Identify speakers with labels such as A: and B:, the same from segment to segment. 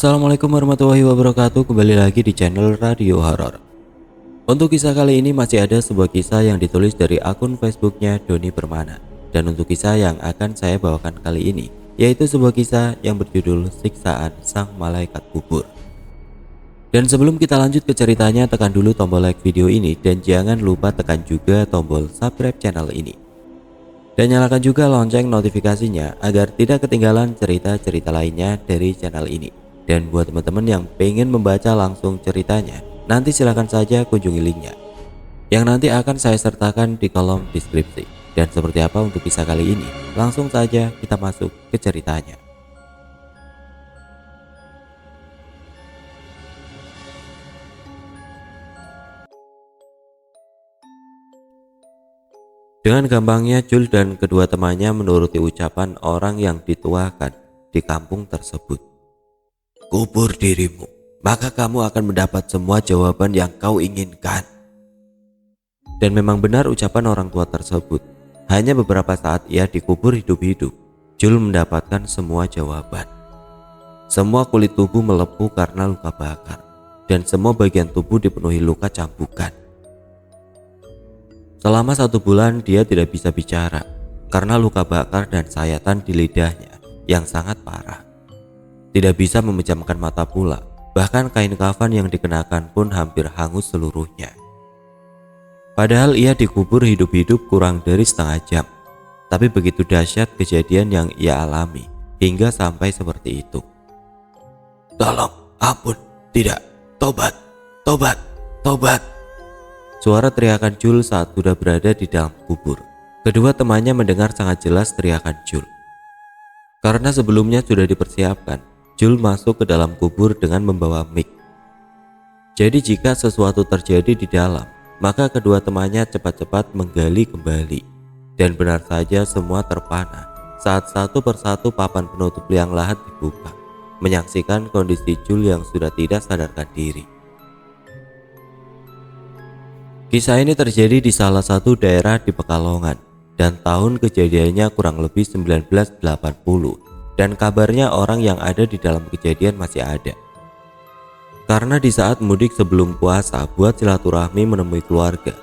A: Assalamualaikum warahmatullahi wabarakatuh. Kembali lagi di channel Radio Horor. Untuk kisah kali ini masih ada sebuah kisah yang ditulis dari akun Facebooknya Doni Permana. Dan untuk kisah yang akan saya bawakan kali ini yaitu sebuah kisah yang berjudul Siksaan Sang Malaikat Kubur. Dan sebelum kita lanjut ke ceritanya, tekan dulu tombol like video ini dan jangan lupa tekan juga tombol subscribe channel ini. Dan nyalakan juga lonceng notifikasinya agar tidak ketinggalan cerita-cerita lainnya dari channel ini. Dan buat teman-teman yang pengen membaca langsung ceritanya, nanti silahkan saja kunjungi linknya yang nanti akan saya sertakan di kolom deskripsi. Dan seperti apa untuk kisah kali ini, langsung saja kita masuk ke ceritanya. Dengan gampangnya Jul dan kedua temannya menuruti ucapan orang yang dituakan di kampung tersebut. Kubur dirimu, maka kamu akan mendapat semua jawaban yang kau inginkan. Dan memang benar ucapan orang tua tersebut. Hanya beberapa saat ia dikubur hidup-hidup, Jul mendapatkan semua jawaban. Semua kulit tubuh melepuh karena luka bakar, dan semua bagian tubuh dipenuhi luka cambukan. Selama 1 bulan dia tidak bisa bicara karena luka bakar dan sayatan di lidahnya yang sangat parah. Tidak bisa memejamkan mata pula, bahkan kain kafan yang dikenakan pun hampir hangus seluruhnya. Padahal ia dikubur hidup-hidup kurang dari setengah jam, tapi begitu dahsyat kejadian yang ia alami hingga sampai seperti itu. Tolong, ampun, tidak, tobat, tobat, tobat. Suara teriakan Jul saat sudah berada di dalam kubur. Kedua temannya mendengar sangat jelas teriakan Jul. Karena sebelumnya sudah dipersiapkan, Jul masuk ke dalam kubur dengan membawa mic. Jadi jika sesuatu terjadi di dalam, maka kedua temannya cepat-cepat menggali kembali. Dan benar saja semua terpana saat satu persatu papan penutup liang lahat dibuka, menyaksikan kondisi Jul yang sudah tidak sadarkan diri. Kisah ini terjadi di salah satu daerah di Pekalongan dan tahun kejadiannya kurang lebih 1980, dan kabarnya orang yang ada di dalam kejadian masih ada. Karena di saat mudik sebelum puasa buat silaturahmi menemui keluarga,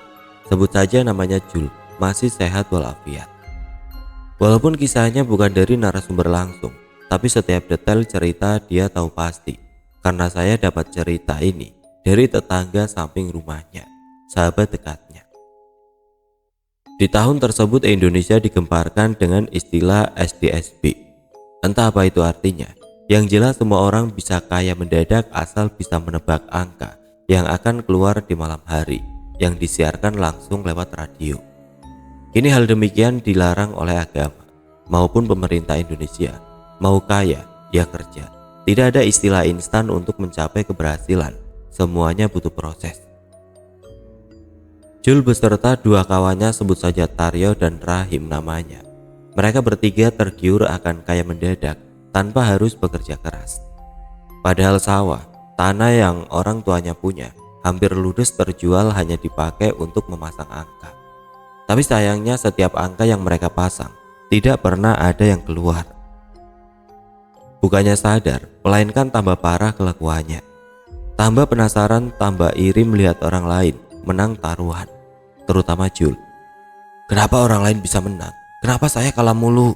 A: sebut saja namanya Jul, masih sehat walafiat. Walaupun kisahnya bukan dari narasumber langsung, tapi setiap detail cerita dia tahu pasti, karena saya dapat cerita ini dari tetangga samping rumahnya, sahabat dekatnya. Di tahun tersebut Indonesia digemparkan dengan istilah SDSB. Entah apa itu artinya, yang jelas semua orang bisa kaya mendadak asal bisa menebak angka yang akan keluar di malam hari yang disiarkan langsung lewat radio. Kini hal demikian dilarang oleh agama maupun pemerintah Indonesia. Mau kaya, ya kerja. Tidak ada istilah instan untuk mencapai keberhasilan, semuanya butuh proses. Jul beserta 2 kawannya, sebut saja Taryo dan Rahim namanya. Mereka bertiga tergiur akan kaya mendadak tanpa harus bekerja keras. Padahal sawah, tanah yang orang tuanya punya, hampir ludes terjual hanya dipakai untuk memasang angka. Tapi sayangnya setiap angka yang mereka pasang tidak pernah ada yang keluar. Bukannya sadar, melainkan tambah parah kelakuannya. Tambah penasaran, tambah iri melihat orang lain menang taruhan, terutama Jul. Kenapa orang lain bisa menang? Kenapa saya kalah mulu?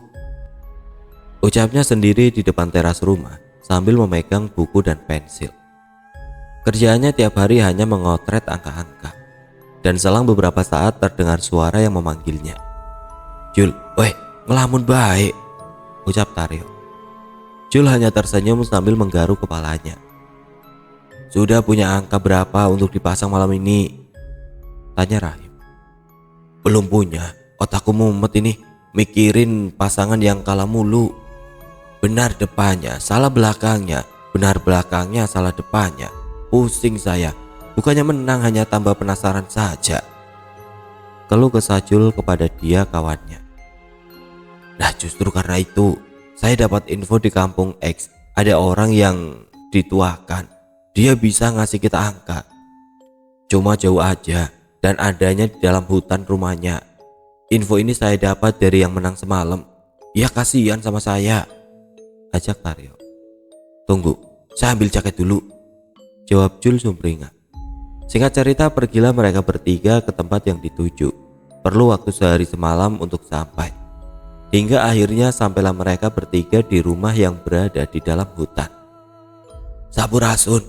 A: Ucapnya sendiri di depan teras rumah sambil memegang buku dan pensil. Kerjaannya tiap hari hanya mengotret angka-angka. Dan selang beberapa saat terdengar suara yang memanggilnya. Jul, weh, ngelamun baik, ucap Taryo. Jul hanya tersenyum sambil menggaruk kepalanya. Sudah punya angka berapa untuk dipasang malam ini? Tanya Rahim. Belum punya, otakku mumet ini. Mikirin pasangan yang kalah mulu. Benar depannya, salah belakangnya. Benar belakangnya, salah depannya. Pusing saya. Bukannya menang, hanya tambah penasaran saja. Keluh kesah Jul kepada dia kawannya. Nah justru karena itu, saya dapat info di kampung X. Ada orang yang dituakan. Dia bisa ngasih kita angka. Cuma jauh aja, dan adanya di dalam hutan rumahnya. Info ini saya dapat dari yang menang semalam. Ya kasihan sama saya, ajak Taryo. Tunggu, saya ambil jaket dulu, jawab Jul sumringah. Singkat cerita, pergilah mereka bertiga ke tempat yang dituju. Perlu waktu sehari semalam untuk sampai. Hingga akhirnya sampailah mereka bertiga di rumah yang berada di dalam hutan. Sampurasun,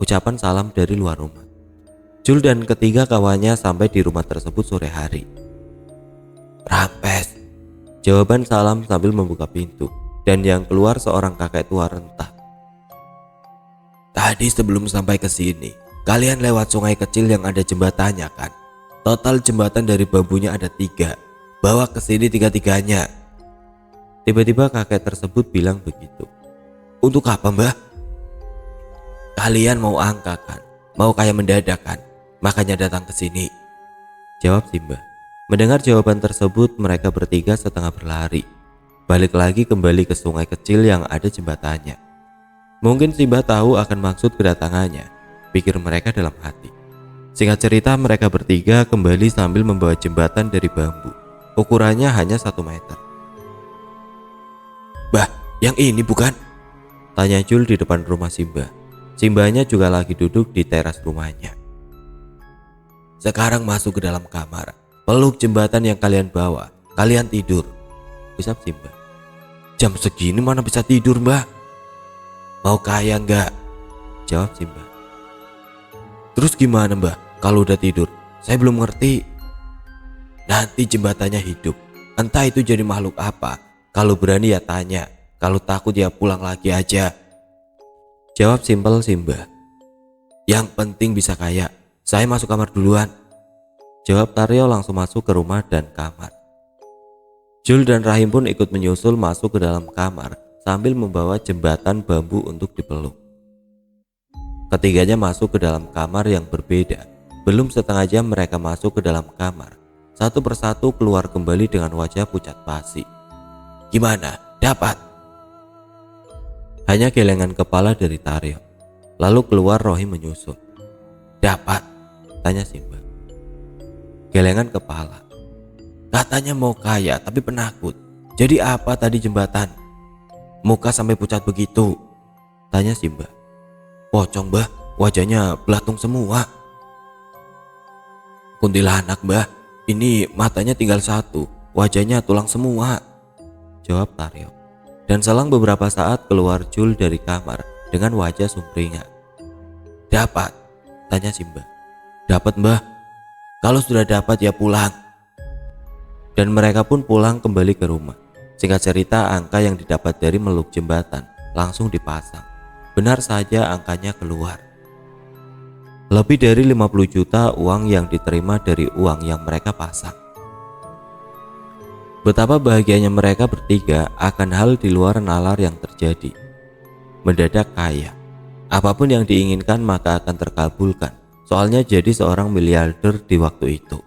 A: ucapan salam dari luar rumah. Jul dan ketiga kawannya sampai di rumah tersebut sore hari. Rampes, jawaban salam sambil membuka pintu, dan yang keluar seorang kakek tua renta. Tadi sebelum sampai ke sini, kalian lewat sungai kecil yang ada jembatannya kan? Total jembatan dari bambunya ada 3. Bawa ke sini 3-tiganya. Tiba-tiba kakek tersebut bilang begitu. Untuk apa, Mbah? Kalian mau angkat kan? Mau kayak mendadak kan? Makanya datang ke sini, jawab Simba. Mendengar jawaban tersebut, mereka bertiga setengah berlari. Balik lagi kembali ke sungai kecil yang ada jembatannya. Mungkin Simba tahu akan maksud kedatangannya, pikir mereka dalam hati. Singkat cerita, mereka bertiga kembali sambil membawa jembatan dari bambu. Ukurannya hanya 1 meter. Bah, yang ini bukan? Tanya Jul di depan rumah Simba. Simbanya juga lagi duduk di teras rumahnya. Sekarang masuk ke dalam kamar, peluk jembatan yang kalian bawa, kalian tidur, ucap Simba. Jam segini mana bisa tidur, Mbah? Mau kaya enggak? Jawab Simba. Terus gimana, Mbah, kalau udah tidur? Saya belum ngerti. Nanti jembatannya hidup, entah itu jadi makhluk apa. Kalau berani ya tanya, kalau takut ya pulang lagi aja, jawab simpel Simba. Yang penting bisa kaya, saya masuk kamar duluan, jawab Taryo langsung masuk ke rumah dan kamar. Jul dan Rahim pun ikut menyusul masuk ke dalam kamar sambil membawa jembatan bambu untuk dipeluk. Ketiganya masuk ke dalam kamar yang berbeda. Belum setengah jam mereka masuk ke dalam kamar. Satu persatu keluar kembali dengan wajah pucat pasi. Gimana? Dapat? Hanya gelengan kepala dari Taryo. Lalu keluar Rohim menyusul. Dapat? Tanya Simba. Gelengan kepala. Katanya mau kaya tapi penakut. Jadi apa tadi jembatan? Muka sampai pucat begitu, tanya Simba. Pocong, Mbah, wajahnya belatung semua. Kuntilanak, Mbah, ini matanya tinggal 1, wajahnya tulang semua, jawab Taryo. Dan selang beberapa saat keluar Jul dari kamar dengan wajah sumringah. Dapat? Tanya Simba. Dapat, Mbah. Kalau sudah dapat ya pulang. Dan mereka pun pulang kembali ke rumah. Singkat cerita, angka yang didapat dari meluk jembatan langsung dipasang. Benar saja angkanya keluar. Lebih dari 50 juta uang yang diterima dari uang yang mereka pasang. Betapa bahagianya mereka bertiga akan hal di luar nalar yang terjadi. Mendadak kaya. Apapun yang diinginkan maka akan terkabulkan. Soalnya jadi seorang miliarder di waktu itu.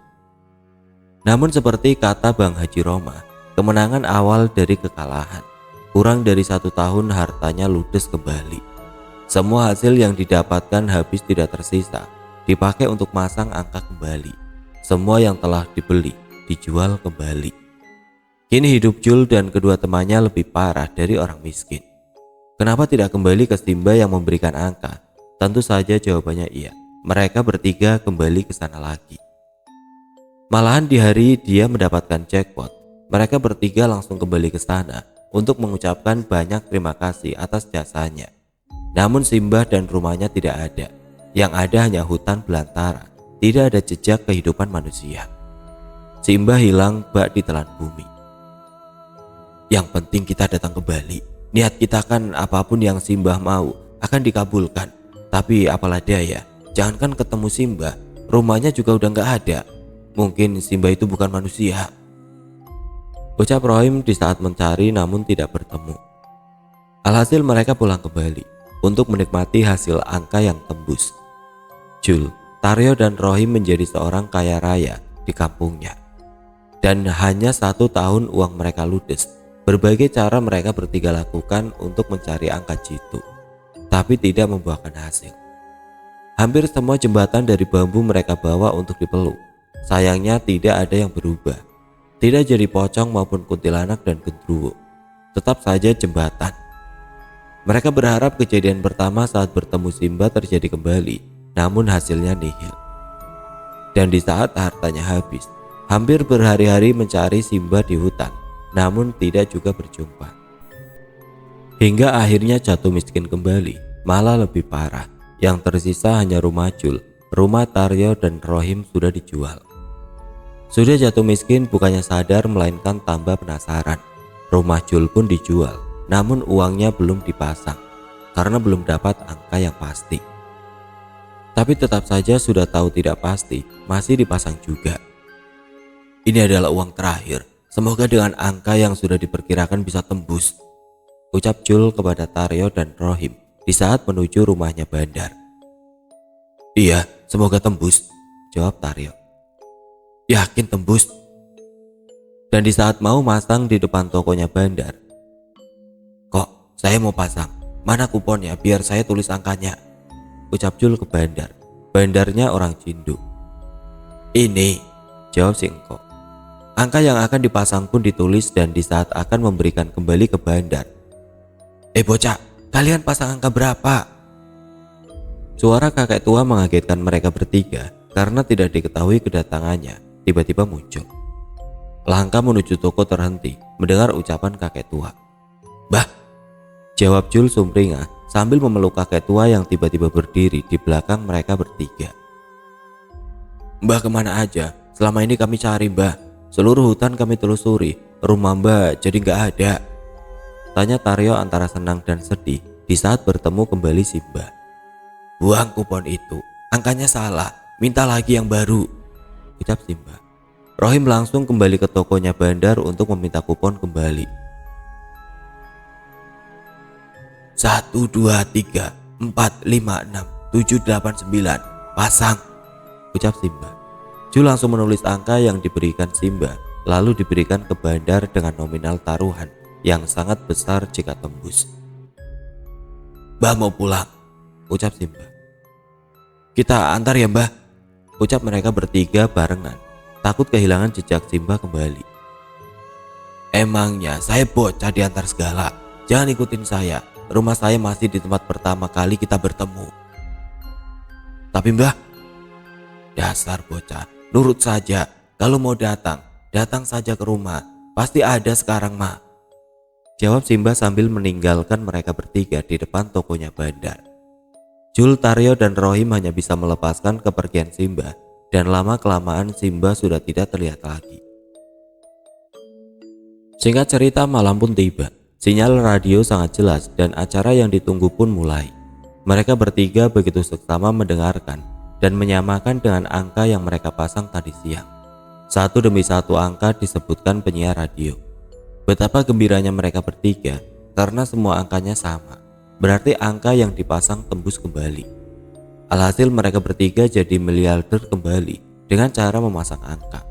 A: Namun seperti kata Bang Haji Roma, kemenangan awal dari kekalahan. Kurang dari 1 tahun hartanya ludes kembali. Semua hasil yang didapatkan habis tidak tersisa, dipakai untuk masang angka kembali. Semua yang telah dibeli, dijual kembali. Kini hidup Jul dan kedua temannya lebih parah dari orang miskin. Kenapa tidak kembali ke Simba yang memberikan angka? Tentu saja jawabannya iya. Mereka bertiga kembali ke sana lagi. Malahan di hari dia mendapatkan jackpot, mereka bertiga langsung kembali ke sana untuk mengucapkan banyak terima kasih atas jasanya. Namun Simba dan rumahnya tidak ada. Yang ada hanya hutan belantara, tidak ada jejak kehidupan manusia. Simba hilang bak ditelan bumi. Yang penting kita datang kembali. Niat kita kan apapun yang Simba mau akan dikabulkan. Tapi apalah daya, jangankan ketemu Simba, rumahnya juga udah gak ada. Mungkin Simba itu bukan manusia, ucap Rohim di saat mencari namun tidak bertemu. Alhasil mereka pulang kembali untuk menikmati hasil angka yang tembus. Jul, Taryo dan Rohim menjadi seorang kaya raya di kampungnya. Dan hanya 1 tahun uang mereka ludes. Berbagai cara mereka bertiga lakukan untuk mencari angka jitu, tapi tidak membuahkan hasil. Hampir semua jembatan dari bambu mereka bawa untuk dipeluk. Sayangnya tidak ada yang berubah. Tidak jadi pocong maupun kuntilanak dan gendruwo. Tetap saja jembatan. Mereka berharap kejadian pertama saat bertemu Simba terjadi kembali, namun hasilnya nihil. Dan di saat hartanya habis, hampir berhari-hari mencari Simba di hutan, namun tidak juga berjumpa. Hingga akhirnya jatuh miskin kembali, malah lebih parah. Yang tersisa hanya rumah Jul, rumah Taryo dan Rohim sudah dijual. Sudah jatuh miskin bukannya sadar melainkan tambah penasaran. Rumah Jul pun dijual, namun uangnya belum dipasang karena belum dapat angka yang pasti. Tapi tetap saja sudah tahu tidak pasti, masih dipasang juga. Ini adalah uang terakhir, semoga dengan angka yang sudah diperkirakan bisa tembus, ucap Jul kepada Taryo dan Rohim di saat menuju rumahnya Bandar. Iya, semoga tembus, jawab Taryo. Yakin tembus? Dan di saat mau masang di depan tokonya Bandar, kok saya mau pasang, mana kuponnya biar saya tulis angkanya, ucap Jul ke Bandar. Bandarnya orang Cindo. Ini, jawab si engkok. Angka yang akan dipasang pun ditulis dan di saat akan memberikan kembali ke Bandar. Bocah, kalian pasang angka berapa? Suara kakek tua mengagetkan mereka bertiga karena tidak diketahui kedatangannya tiba-tiba muncul. Langkah menuju toko terhenti mendengar ucapan kakek tua. Bah, jawab Jul sumringah sambil memeluk kakek tua yang tiba-tiba berdiri di belakang mereka bertiga. Mbah kemana aja? Selama ini kami cari mbah. Seluruh hutan kami telusuri, rumah mbah jadi gak ada. Tanya Taryo antara senang dan sedih di saat bertemu kembali si mbah. Buang kupon itu, angkanya salah, minta lagi yang baru, ucap si mbah. Rohim langsung kembali ke tokonya Bandar untuk meminta kupon kembali. 1, 2, 3, 4, 5, 6, 7, 8, 9, pasang, ucap Simba. Jul langsung menulis angka yang diberikan Simba, lalu diberikan ke Bandar dengan nominal taruhan yang sangat besar jika tembus. Mbah mau pulang, ucap Simba. Kita antar ya mbah, ucap mereka bertiga barengan, takut kehilangan jejak Simba kembali. Emangnya saya bocah diantar segala, jangan ikutin saya. Rumah saya masih di tempat pertama kali kita bertemu. Tapi mbah, dasar bocah, nurut saja. Kalau mau datang, datang saja ke rumah. Pasti ada sekarang mah, jawab Simba sambil meninggalkan mereka bertiga di depan tokonya Bandar. Jul, Taryo dan Rohim hanya bisa melepaskan kepergian Simba, dan lama-kelamaan Simba sudah tidak terlihat lagi. Singkat cerita, malam pun tiba. Sinyal radio sangat jelas dan acara yang ditunggu pun mulai. Mereka bertiga begitu seksama mendengarkan dan menyamakan dengan angka yang mereka pasang tadi siang. Satu demi satu angka disebutkan penyiar radio. Betapa gembiranya mereka bertiga karena semua angkanya sama. Berarti angka yang dipasang tembus kembali. Alhasil mereka bertiga jadi miliarder kembali dengan cara memasang angka.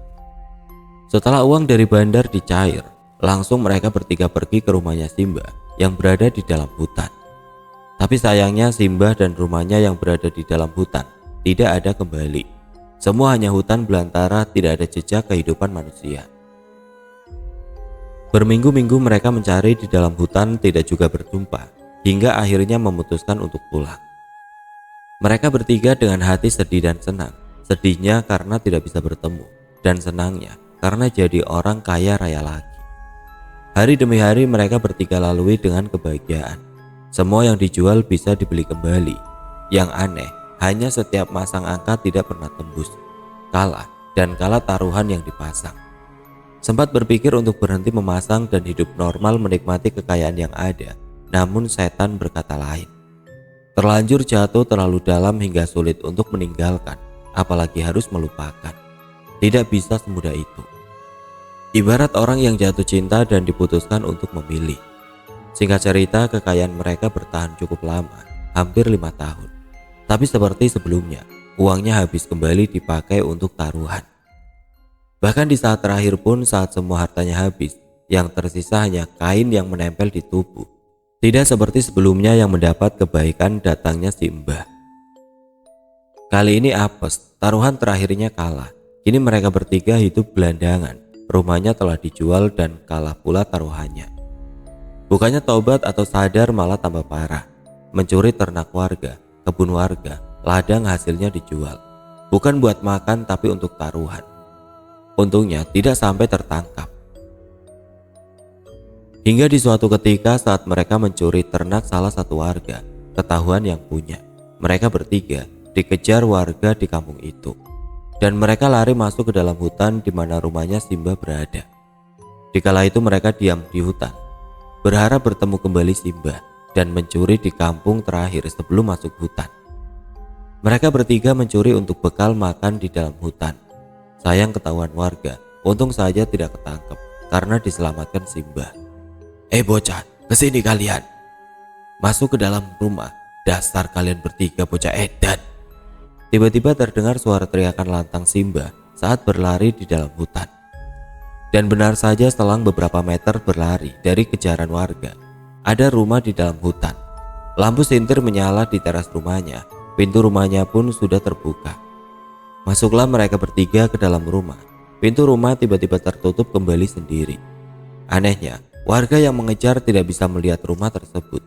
A: Setelah uang dari Bandar dicair, langsung mereka bertiga pergi ke rumahnya Simba yang berada di dalam hutan. Tapi sayangnya Simba dan rumahnya yang berada di dalam hutan tidak ada kembali. Semua hanya hutan belantara, tidak ada jejak kehidupan manusia. Berminggu-minggu mereka mencari di dalam hutan tidak juga berjumpa, hingga akhirnya memutuskan untuk pulang. Mereka bertiga dengan hati sedih dan senang. Sedihnya karena tidak bisa bertemu, dan senangnya karena jadi orang kaya raya lagi. Hari demi hari mereka bertiga lalui dengan kebahagiaan. Semua yang dijual bisa dibeli kembali. Yang aneh, hanya setiap masang angka tidak pernah tembus, kalah taruhan yang dipasang. Sempat berpikir untuk berhenti memasang dan hidup normal menikmati kekayaan yang ada, namun setan berkata lain. Terlanjur jatuh terlalu dalam hingga sulit untuk meninggalkan, apalagi harus melupakan. Tidak bisa semudah itu. Ibarat orang yang jatuh cinta dan diputuskan untuk memilih. Singkat cerita, kekayaan mereka bertahan cukup lama, hampir 5 tahun. Tapi seperti sebelumnya, uangnya habis kembali dipakai untuk taruhan. Bahkan di saat terakhir pun, saat semua hartanya habis, yang tersisa hanya kain yang menempel di tubuh. Tidak seperti sebelumnya yang mendapat kebaikan datangnya si Mbah. Kali ini apes, taruhan terakhirnya kalah. Kini mereka bertiga hidup gelandangan. Rumahnya telah dijual dan kalah pula taruhannya. Bukannya taubat atau sadar, malah tambah parah. Mencuri ternak warga, kebun warga, ladang hasilnya dijual. Bukan buat makan tapi untuk taruhan. Untungnya tidak sampai tertangkap. Hingga di suatu ketika saat mereka mencuri ternak salah satu warga, ketahuan yang punya. Mereka bertiga dikejar warga di kampung itu. Dan mereka lari masuk ke dalam hutan di mana rumahnya Simba berada. Dikala itu mereka diam di hutan, berharap bertemu kembali Simba dan mencuri di kampung terakhir sebelum masuk hutan. Mereka bertiga mencuri untuk bekal makan di dalam hutan. Sayang ketahuan warga, untung saja tidak ketangkep karena diselamatkan Simba. Bocah, kesini kalian. Masuk ke dalam rumah, dasar kalian bertiga bocah edan. Tiba-tiba terdengar suara teriakan lantang Simba saat berlari di dalam hutan. Dan benar saja selang beberapa meter berlari dari kejaran warga, ada rumah di dalam hutan. Lampu sintir menyala di teras rumahnya, pintu rumahnya pun sudah terbuka. Masuklah mereka bertiga ke dalam rumah. Pintu rumah tiba-tiba tertutup kembali sendiri. Anehnya, warga yang mengejar tidak bisa melihat rumah tersebut.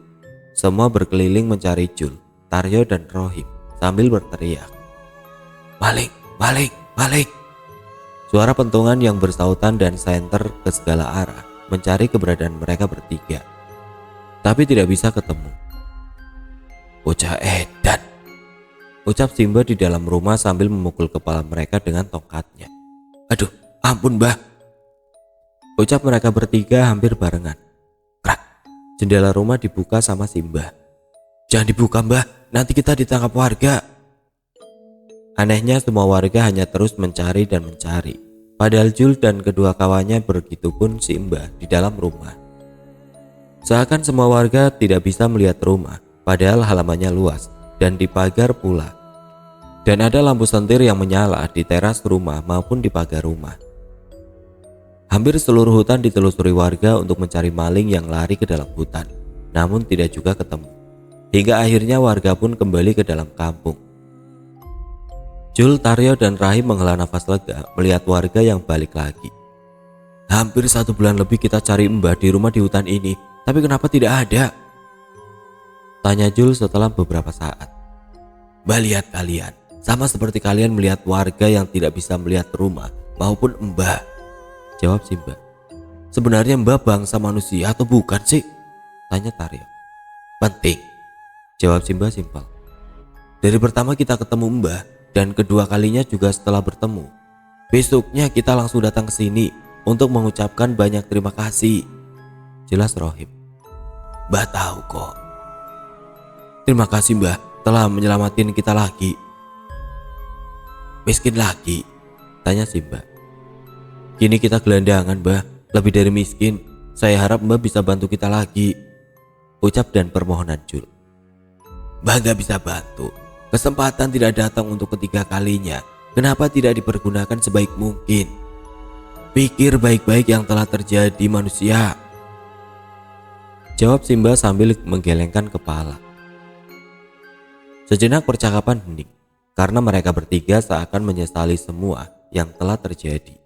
A: Semua berkeliling mencari Jul, Taryo dan Rohim sambil berteriak, "Maling, maling, maling!" Suara pentungan yang bersautan dan senter ke segala arah mencari keberadaan mereka bertiga, tapi tidak bisa ketemu. Bocah edan, ucap Simba di dalam rumah sambil memukul kepala mereka dengan tongkatnya. Aduh, ampun mbah, ucap mereka bertiga hampir barengan. Krak, jendela rumah dibuka sama Simba. Jangan dibuka mbah, nanti kita ditangkap warga. Anehnya semua warga hanya terus mencari dan mencari. Padahal Jul dan kedua kawannya, begitupun Simba di dalam rumah. Seakan semua warga tidak bisa melihat rumah, padahal halamannya luas dan dipagar pula. Dan ada lampu sentir yang menyala di teras rumah maupun di pagar rumah. Hampir seluruh hutan ditelusuri warga untuk mencari maling yang lari ke dalam hutan, namun tidak juga ketemu. Hingga akhirnya warga pun kembali ke dalam kampung. Jul, Taryo dan Rahim menghela nafas lega melihat warga yang balik lagi. Hampir 1 bulan lebih kita cari mbah di rumah di hutan ini, tapi kenapa tidak ada? Tanya Jul setelah beberapa saat. Mbah, lihat kalian, sama seperti kalian melihat warga yang tidak bisa melihat rumah maupun mbah, jawab Simba. Sebenarnya mbah bangsa manusia atau bukan sih? Tanya Taryo. Penting, jawab Simba simpel. Dari pertama kita ketemu mbah, dan kedua kalinya juga setelah bertemu. Besoknya kita langsung datang ke sini untuk mengucapkan banyak terima kasih, jelas Rohim. Mbah tahu kok. Terima kasih mbah telah menyelamatin kita lagi. Miskin lagi? Tanya Simba. Kini kita gelandangan mbah, lebih dari miskin. Saya harap mbah bisa bantu kita lagi, ucap dan permohonan Jul. Mbah gak bisa bantu. Kesempatan tidak datang untuk ketiga kalinya. Kenapa tidak dipergunakan sebaik mungkin? Pikir baik-baik yang telah terjadi manusia, jawab Simba sambil menggelengkan kepala. Sejenak percakapan hening, karena mereka bertiga seakan menyesali semua yang telah terjadi.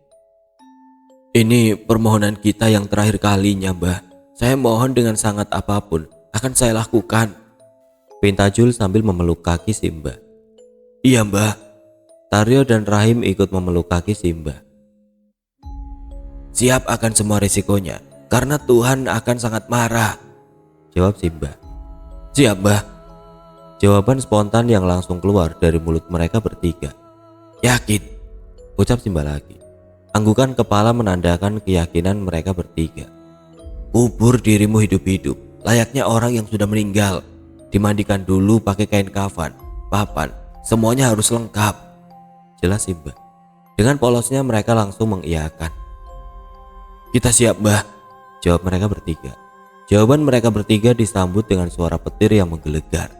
A: Ini permohonan kita yang terakhir kalinya mbah. Saya mohon dengan sangat apapun akan saya lakukan, pinta Jul sambil memeluk kaki Simba. Iya mbah. Taryo dan Rahim ikut memeluk kaki Simba. Siap akan semua risikonya, karena Tuhan akan sangat marah, jawab Simba. Siap mbah. Jawaban spontan yang langsung keluar dari mulut mereka bertiga. Yakin, ucap Simba lagi. Anggukan kepala menandakan keyakinan mereka bertiga. Kubur dirimu hidup-hidup, layaknya orang yang sudah meninggal. Dimandikan dulu pakai kain kafan, papan, semuanya harus lengkap, jelas Simba. Dengan polosnya mereka langsung mengiyakan. Kita siap mbah, jawab mereka bertiga. Jawaban mereka bertiga disambut dengan suara petir yang menggelegar.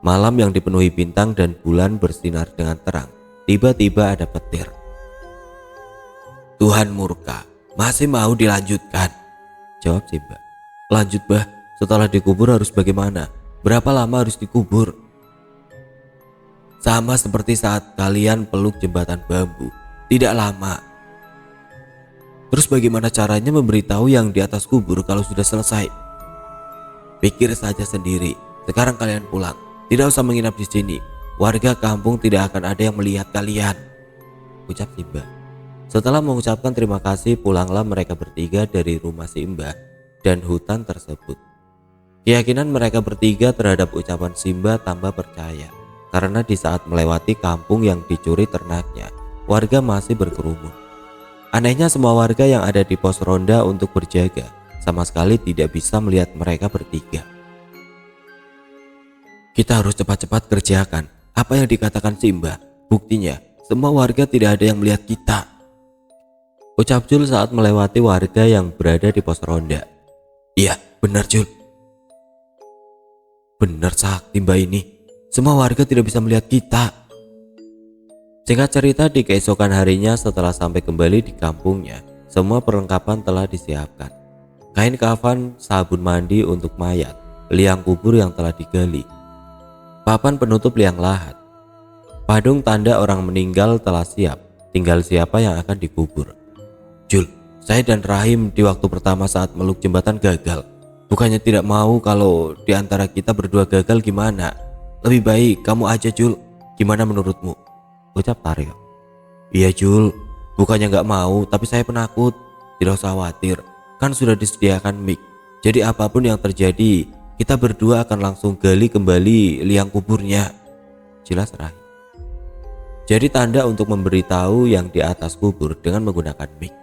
A: Malam yang dipenuhi bintang dan bulan bersinar dengan terang. Tiba-tiba ada petir. Tuhan murka, masih mau dilanjutkan, jawab Simba. Lanjut bah, setelah dikubur harus bagaimana? Berapa lama harus dikubur? Sama seperti saat kalian peluk jembatan bambu, tidak lama. Terus bagaimana caranya memberitahu yang di atas kubur kalau sudah selesai? Pikir saja sendiri. Sekarang kalian pulang. Tidak usah menginap di sini. Warga kampung tidak akan ada yang melihat kalian, ucap Simba. Setelah mengucapkan terima kasih, pulanglah mereka bertiga dari rumah Simba dan hutan tersebut. Keyakinan mereka bertiga terhadap ucapan Simba tambah percaya, karena di saat melewati kampung yang dicuri ternaknya, warga masih berkerumun. Anehnya, semua warga yang ada di pos ronda untuk berjaga sama sekali tidak bisa melihat mereka bertiga. Kita harus cepat-cepat kerjakan apa yang dikatakan Simba. Buktinya, semua warga tidak ada yang melihat kita, ucap Jul saat melewati warga yang berada di pos ronda. Iya, benar Jul. Benar Sakti Mbak ini. Semua warga tidak bisa melihat kita. Singkat cerita, di keesokan harinya setelah sampai kembali di kampungnya, semua perlengkapan telah disiapkan. Kain kafan, sabun mandi untuk mayat, liang kubur yang telah digali, papan penutup liang lahat, padung tanda orang meninggal telah siap, tinggal siapa yang akan dikubur. Jul, saya dan Rahim di waktu pertama saat meluk jembatan gagal. Bukannya tidak mau kalau di antara kita berdua gagal gimana? Lebih baik kamu aja Jul, gimana menurutmu? Ucap Taryo. Iya Jul, bukannya gak mau, tapi saya penakut. Tidak usah khawatir, kan sudah disediakan mic. Jadi apapun yang terjadi, kita berdua akan langsung gali kembali liang kuburnya, jelas Rahim. Jadi tanda untuk memberitahu yang di atas kubur dengan menggunakan mic.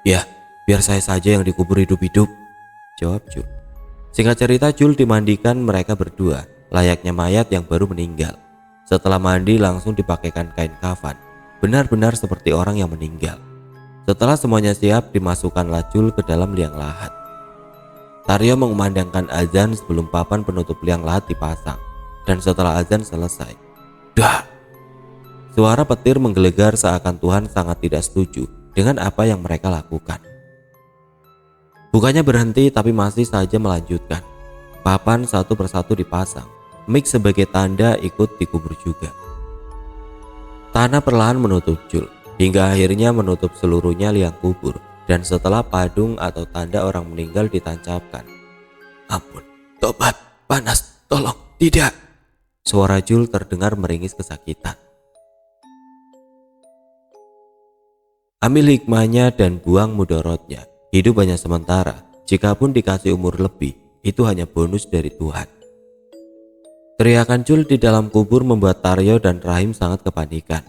A: Ya, biar saya saja yang dikubur hidup-hidup, jawab Jul. Singkat cerita, Jul dimandikan mereka berdua layaknya mayat yang baru meninggal. Setelah mandi langsung dipakaikan kain kafan, benar-benar seperti orang yang meninggal. Setelah semuanya siap, dimasukkanlah Jul ke dalam liang lahat. Taryo mengumandangkan azan sebelum papan penutup liang lahat dipasang, dan setelah azan selesai, dah! Suara petir menggelegar seakan Tuhan sangat tidak setuju dengan apa yang mereka lakukan. Bukannya berhenti, tapi masih saja melanjutkan. Papan satu persatu dipasang, mic sebagai tanda ikut dikubur juga. Tanah perlahan menutup Jul, hingga akhirnya menutup seluruhnya liang kubur. Dan setelah padung atau tanda orang meninggal ditancapkan, ampun, tobat, panas, tolong, tidak. Suara Jul terdengar meringis kesakitan. Ambil hikmahnya dan buang mudorotnya. Hidup hanya sementara, jikapun dikasih umur lebih, itu hanya bonus dari Tuhan. Teriakan Jul di dalam kubur membuat Taryo dan Rahim sangat kepanikan.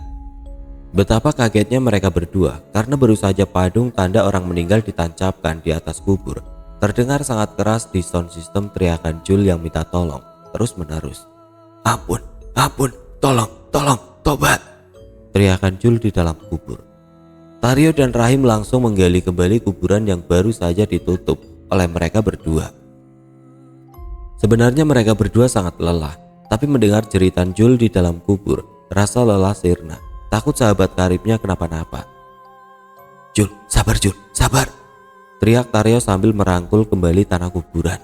A: Betapa kagetnya mereka berdua karena baru saja padung tanda orang meninggal ditancapkan di atas kubur. Terdengar sangat keras di sound system teriakan Jul yang minta tolong terus menerus. Ampun, ampun, tolong, tolong, tobat, teriakan Jul di dalam kubur. Taryo dan Rahim langsung menggali kembali kuburan yang baru saja ditutup oleh mereka berdua. Sebenarnya mereka berdua sangat lelah, tapi mendengar jeritan Jul di dalam kubur, rasa lelah sirna. Takut sahabat karibnya kenapa-napa. Jul, sabar Jul, sabar, teriak Taryo sambil merangkul kembali tanah kuburan.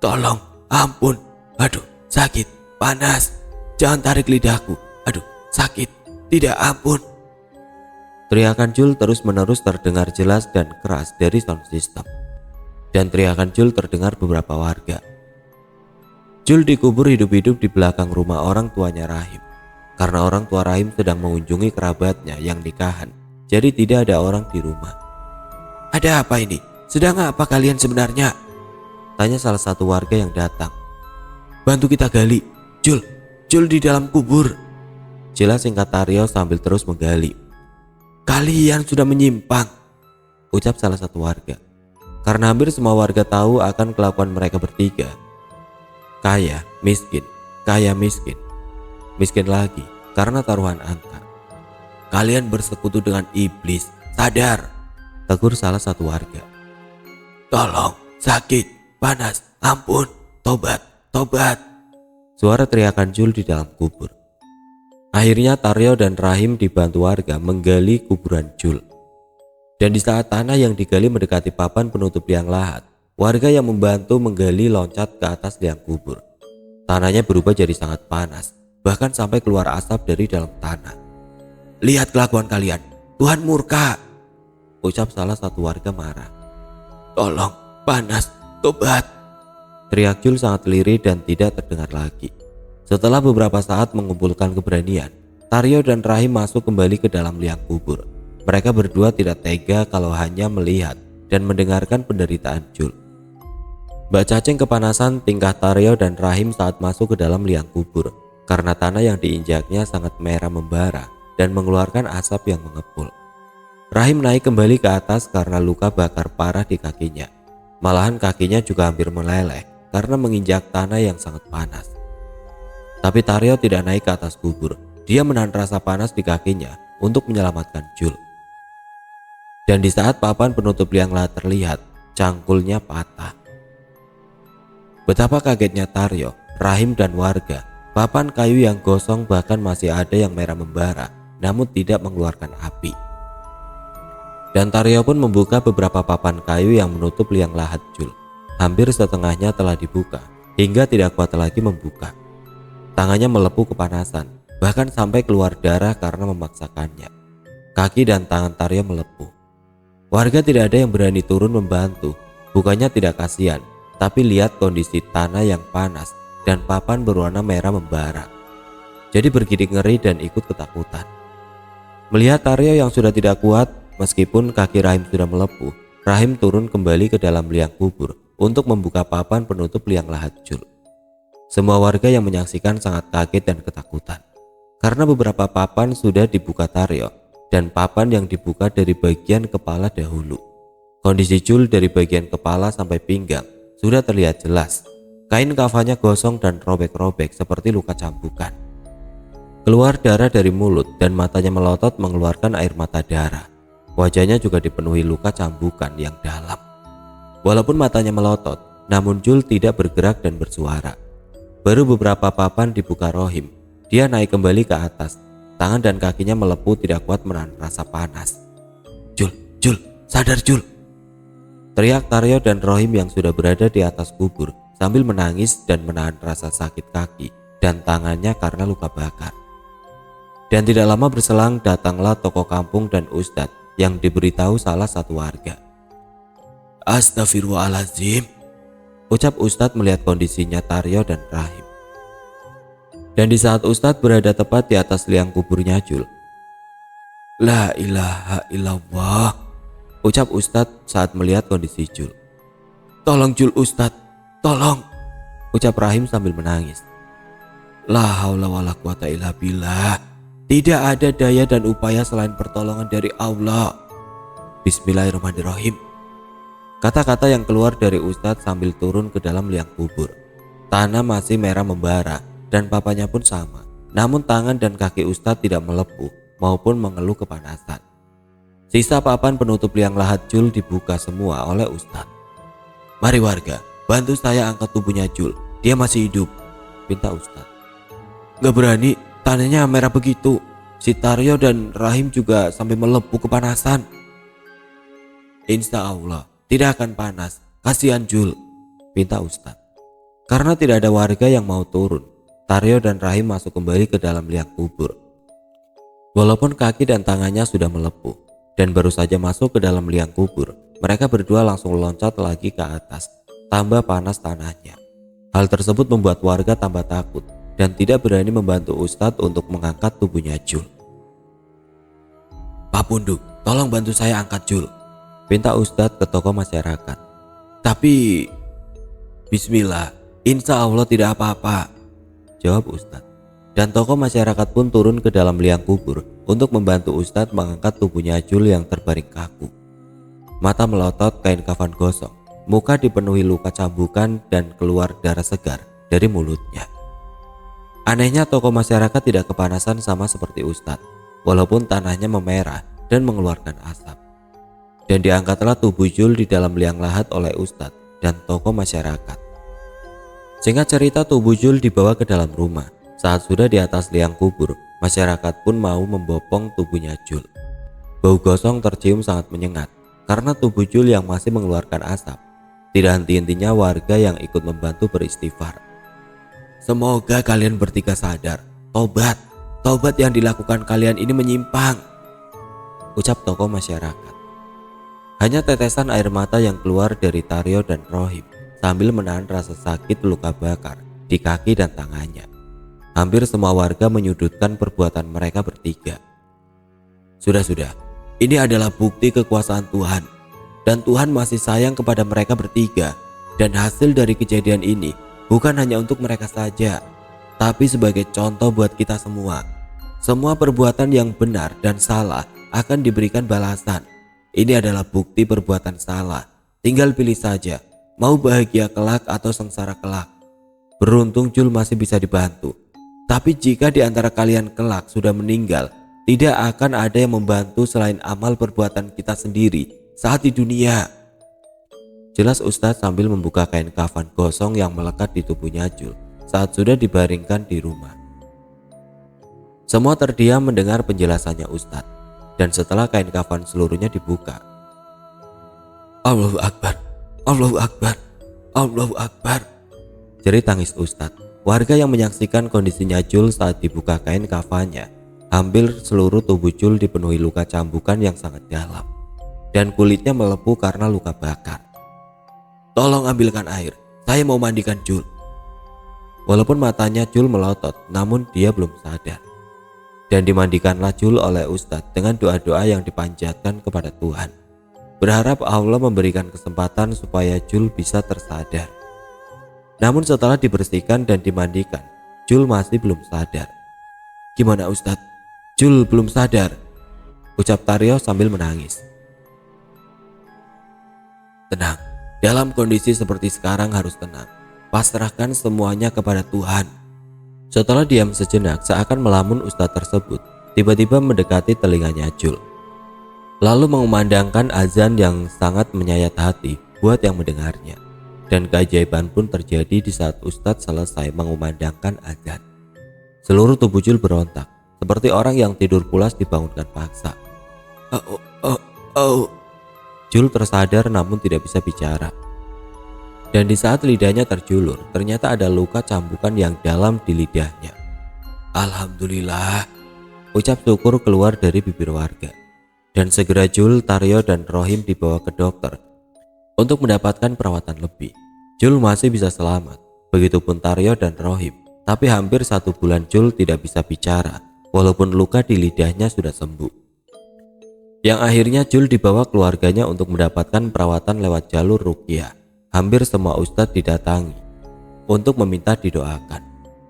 A: Tolong, ampun, aduh, sakit, panas, jangan tarik lidahku, aduh, sakit, tidak, ampun. Teriakan Jul terus-menerus terdengar jelas dan keras dari sound system. Dan teriakan Jul terdengar beberapa warga. Jul dikubur hidup-hidup di belakang rumah orang tuanya Rahim. Karena orang tua Rahim sedang mengunjungi kerabatnya yang nikahan, jadi tidak ada orang di rumah. Ada apa ini? Sedang apa kalian sebenarnya? Tanya salah satu warga yang datang. Bantu kita gali, Jul, Jul di dalam kubur, jelas singkat Taryo sambil terus menggali. Kalian sudah menyimpang, ucap salah satu warga. Karena hampir semua warga tahu akan kelakuan mereka bertiga. Kaya, miskin, kaya, miskin. Miskin lagi karena taruhan angka. Kalian bersekutu dengan iblis, sadar, tegur salah satu warga. Tolong, sakit, panas, ampun, tobat, tobat, suara teriakan Jul di dalam kubur. Akhirnya Taryo dan Rahim dibantu warga menggali kuburan Jul. Dan di saat tanah yang digali mendekati papan penutup liang lahat, warga yang membantu menggali loncat ke atas liang kubur. Tanahnya berubah jadi sangat panas, bahkan sampai keluar asap dari dalam tanah. Lihat kelakuan kalian, Tuhan murka, ucap salah satu warga marah. Tolong, panas, tobat, Teriak Jul sangat lirih dan tidak terdengar lagi. Setelah beberapa saat mengumpulkan keberanian, Taryo dan Rahim masuk kembali ke dalam liang kubur. Mereka berdua tidak tega kalau hanya melihat dan mendengarkan penderitaan Jul. Mbak Cacing kepanasan tingkah Taryo dan Rahim saat masuk ke dalam liang kubur karena tanah yang diinjaknya sangat merah membara dan mengeluarkan asap yang mengepul. Rahim naik kembali ke atas karena luka bakar parah di kakinya. Malahan kakinya juga hampir meleleh karena menginjak tanah yang sangat panas. Tapi Taryo tidak naik ke atas kubur. Dia menahan rasa panas di kakinya untuk menyelamatkan Jul. Dan di saat papan penutup liang lahat terlihat, cangkulnya patah. Betapa kagetnya Taryo, Rahim dan warga. Papan kayu yang gosong bahkan masih ada yang merah membara, namun tidak mengeluarkan api. Dan Taryo pun membuka beberapa papan kayu yang menutup liang lahat Jul. Hampir setengahnya telah dibuka, hingga tidak kuat lagi membuka. Tangannya melepuh kepanasan, bahkan sampai keluar darah karena memaksakannya. Kaki dan tangan Taryo melepuh. Warga tidak ada yang berani turun membantu. Bukannya tidak kasihan, tapi lihat kondisi tanah yang panas dan papan berwarna merah membara. Jadi bergidik ngeri dan ikut ketakutan. Melihat Taryo yang sudah tidak kuat, meskipun kaki Rahim sudah melepuh, Rahim turun kembali ke dalam liang kubur untuk membuka papan penutup liang lahat Jul. Semua warga yang menyaksikan sangat kaget dan ketakutan, karena beberapa papan sudah dibuka Taryo, dan papan yang dibuka dari bagian kepala dahulu. Kondisi Jul dari bagian kepala sampai pinggang sudah terlihat jelas. Kain kafannya gosong dan robek-robek seperti luka cambukan. Keluar darah dari mulut dan matanya melotot mengeluarkan air mata darah. Wajahnya juga dipenuhi luka cambukan yang dalam. Walaupun matanya melotot, namun Jul tidak bergerak dan bersuara. Baru beberapa papan dibuka Rohim. Dia naik kembali ke atas. Tangan dan kakinya melepuh tidak kuat menahan rasa panas. Jul, sadar Jul!" teriak Taryo dan Rohim yang sudah berada di atas kubur sambil menangis dan menahan rasa sakit kaki dan tangannya karena luka bakar. Dan tidak lama berselang datanglah tokoh kampung dan ustadz yang diberitahu salah satu warga. "Astagfirullahaladzim," ucap ustadz melihat kondisinya Taryo dan Rahim. Dan di saat ustadz berada tepat di atas liang kuburnya Jul, "La ilaha illallah," ucap ustadz saat melihat kondisi Jul. "Tolong Jul ustadz, tolong," ucap Rahim sambil menangis. "La haula wala quwata illa billah. Tidak ada daya dan upaya selain pertolongan dari Allah. Bismillahirrahmanirrahim." Kata-kata yang keluar dari ustadz sambil turun ke dalam liang kubur. Tanah masih merah membara dan papanya pun sama. Namun tangan dan kaki ustadz tidak melepuh maupun mengeluh kepanasan. Sisa papan penutup liang lahat Jul dibuka semua oleh ustadz. "Mari warga, bantu saya angkat tubuhnya Jul. Dia masih hidup," pinta ustadz. "Gak berani, tanahnya merah begitu. Si Taryo dan Rahim juga sampai melepuh kepanasan." "Insya Allah tidak akan panas, kasihan Jul," pinta ustadz. Karena tidak ada warga yang mau turun, Taryo dan Rahim masuk kembali ke dalam liang kubur. Walaupun kaki dan tangannya sudah melepuh dan baru saja masuk ke dalam liang kubur, mereka berdua langsung loncat lagi ke atas. Tambah panas tanahnya. Hal tersebut membuat warga tambah takut dan tidak berani membantu ustadz untuk mengangkat tubuhnya Jul. "Pak Punduk, tolong bantu saya angkat Jul," pinta ustadz ke tokoh masyarakat. "Tapi bismillah, insya Allah tidak apa-apa," jawab ustadz. Dan tokoh masyarakat pun turun ke dalam liang kubur untuk membantu ustadz mengangkat tubuhnya Jul yang terbaring kaku. Mata melotot kain kafan gosong, muka dipenuhi luka cambukan dan keluar darah segar dari mulutnya. Anehnya tokoh masyarakat tidak kepanasan sama seperti ustadz, walaupun tanahnya memerah dan mengeluarkan asap. Dan diangkatlah tubuh Jul di dalam liang lahat oleh ustadz dan tokoh masyarakat. Singkat cerita, tubuh Jul dibawa ke dalam rumah. Saat sudah di atas liang kubur, masyarakat pun mau membopong tubuhnya Jul. Bau gosong tercium sangat menyengat karena tubuh Jul yang masih mengeluarkan asap. Tidak henti-hentinya warga yang ikut membantu beristighfar. "Semoga kalian bertiga sadar. Tobat yang dilakukan kalian ini menyimpang," ucap tokoh masyarakat. Hanya tetesan air mata yang keluar dari Taryo dan Rohim sambil menahan rasa sakit luka bakar di kaki dan tangannya. Hampir semua warga menyudutkan perbuatan mereka bertiga. Sudah, ini adalah bukti kekuasaan Tuhan, dan Tuhan masih sayang kepada mereka bertiga. Dan hasil dari kejadian ini bukan hanya untuk mereka saja, tapi sebagai contoh buat kita semua. Semua perbuatan yang benar dan salah akan diberikan balasan. Ini adalah bukti perbuatan salah. Tinggal pilih saja, mau bahagia kelak atau sengsara kelak. Beruntung Jul masih bisa dibantu. Tapi jika di antara kalian kelak sudah meninggal, tidak akan ada yang membantu selain amal perbuatan kita sendiri saat di dunia. Jelas Ustadz sambil membuka kain kafan gosong yang melekat di tubuhnya Jul saat sudah dibaringkan di rumah. Semua terdiam mendengar penjelasannya Ustadz, dan setelah kain kafan seluruhnya dibuka, Allahu Akbar, Allahu Akbar, Allahu Akbar, jerit tangis Ustadz. Warga yang menyaksikan kondisinya Jul saat dibuka kain kafannya, hampir seluruh tubuh Jul dipenuhi luka cambukan yang sangat dalam, dan kulitnya melepuh karena luka bakar. Tolong ambilkan air, saya mau mandikan Jul. Walaupun matanya Jul melotot, namun dia belum sadar. Dan dimandikanlah Jul oleh Ustadz dengan doa-doa yang dipanjatkan kepada Tuhan, berharap Allah memberikan kesempatan supaya Jul bisa tersadar. Namun setelah dibersihkan dan dimandikan, Jul masih belum sadar. Gimana Ustadz? Jul belum sadar, ucap Taryo sambil menangis. Tenang, dalam kondisi seperti sekarang harus tenang. Pasrahkan semuanya kepada Tuhan. Setelah diam sejenak seakan melamun Ustadz tersebut, tiba-tiba mendekati telinganya Jul, lalu mengumandangkan azan yang sangat menyayat hati buat yang mendengarnya. Dan keajaiban pun terjadi di saat Ustadz selesai mengumandangkan azan. Seluruh tubuh Jul berontak, seperti orang yang tidur pulas dibangunkan paksa. Jul tersadar namun tidak bisa bicara. Dan di saat lidahnya terjulur, ternyata ada luka cambukan yang dalam di lidahnya. Alhamdulillah, ucap syukur keluar dari bibir warga. Dan segera Jul, Taryo, dan Rohim dibawa ke dokter untuk mendapatkan perawatan lebih. Jul masih bisa selamat, begitupun Taryo dan Rohim. Tapi hampir 1 bulan Jul tidak bisa bicara, walaupun luka di lidahnya sudah sembuh. Yang akhirnya Jul dibawa keluarganya untuk mendapatkan perawatan lewat jalur ruqyah. Hampir semua ustadz didatangi untuk meminta didoakan,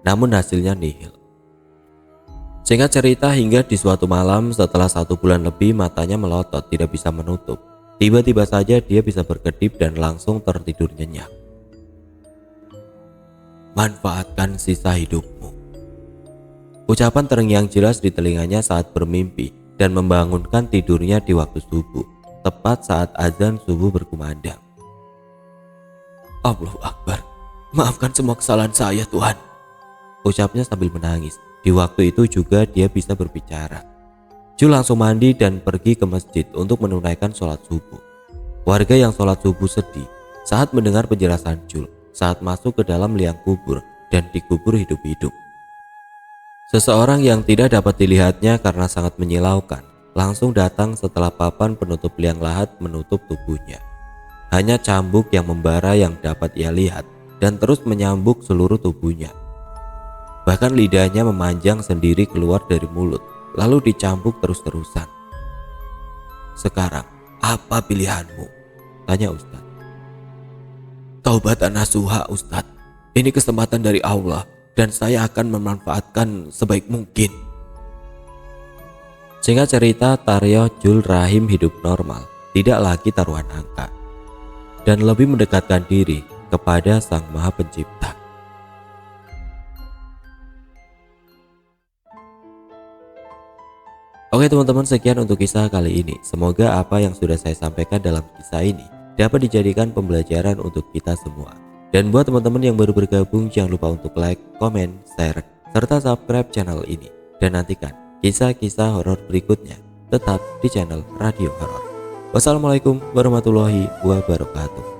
A: namun hasilnya nihil. Singkat cerita, hingga di suatu malam setelah 1 bulan lebih matanya melotot tidak bisa menutup, tiba-tiba saja dia bisa berkedip dan langsung tertidur nyenyak. Manfaatkan sisa hidupmu, ucapan terngiang jelas di telinganya saat bermimpi dan membangunkan tidurnya di waktu subuh, tepat saat azan subuh berkumandang. Allahu Akbar, maafkan semua kesalahan saya Tuhan, ucapnya sambil menangis. Di waktu itu juga dia bisa berbicara. Jul langsung mandi dan pergi ke masjid untuk menunaikan sholat subuh. Warga yang sholat subuh sedih saat mendengar penjelasan Jul saat masuk ke dalam liang kubur dan dikubur hidup-hidup. Seseorang yang tidak dapat dilihatnya karena sangat menyilaukan langsung datang setelah papan penutup liang lahat menutup tubuhnya. Hanya cambuk yang membara yang dapat ia lihat dan terus menyambuk seluruh tubuhnya. Bahkan lidahnya memanjang sendiri keluar dari mulut, lalu dicambuk terus-terusan. Sekarang, apa pilihanmu? Tanya Ustadz. Taubatan nasuha Ustadz, ini kesempatan dari Allah dan saya akan memanfaatkan sebaik mungkin. Singkat cerita, Taryo, Jul, Rahim hidup normal, tidak lagi taruhan angka, dan lebih mendekatkan diri kepada Sang Maha Pencipta. Oke teman-teman, sekian untuk kisah kali ini. Semoga apa yang sudah saya sampaikan dalam kisah ini dapat dijadikan pembelajaran untuk kita semua. Dan buat teman-teman yang baru bergabung, jangan lupa untuk like, komen, share, serta subscribe channel ini. Dan nantikan kisah-kisah horor berikutnya tetap di channel Radio Horor. Wassalamualaikum warahmatullahi wabarakatuh.